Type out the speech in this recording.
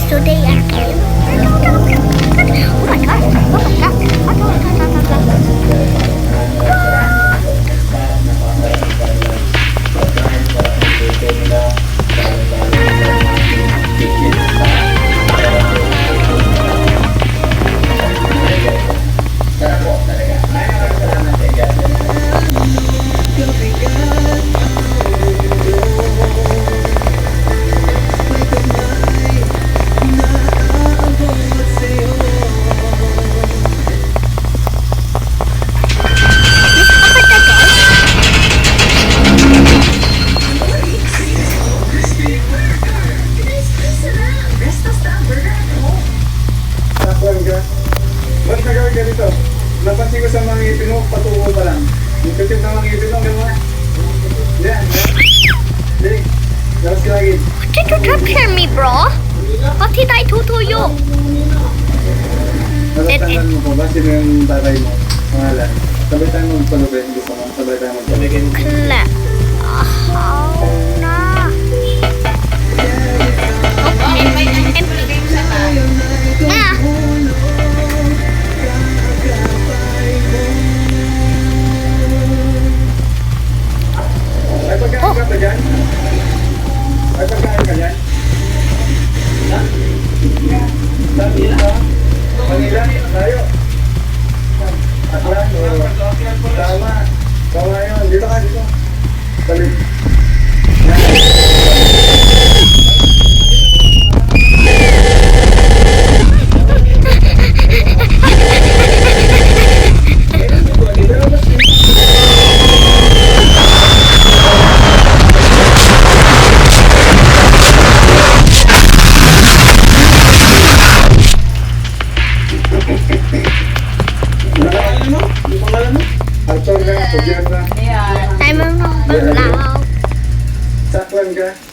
today again. Oh my god! Oh my god! Ba't nagawin ka dito? Napansin ko sa mga ngipin mo, patubo pa lang. Yung kitip na mga ngipin mo, gano'n. Yan, Dali, dalas ka lagi. Did you take care of me, bro? What did I do to you? Natatandaan mo ko ba? Sino yung tatay mo? Pangalan. Sabay tayo magpalubin. Gusto mo, sabay tayo magpalubin. Clap. Na. Ah. Ay, pagkain ka ba dyan? Ay, pagkain ka dyan? Ha? Manila? Manila? Tayo? Atlan? Tama. Tama yun. Dito ka, dito. Talit. Arthur na, Pagyan na. I'm a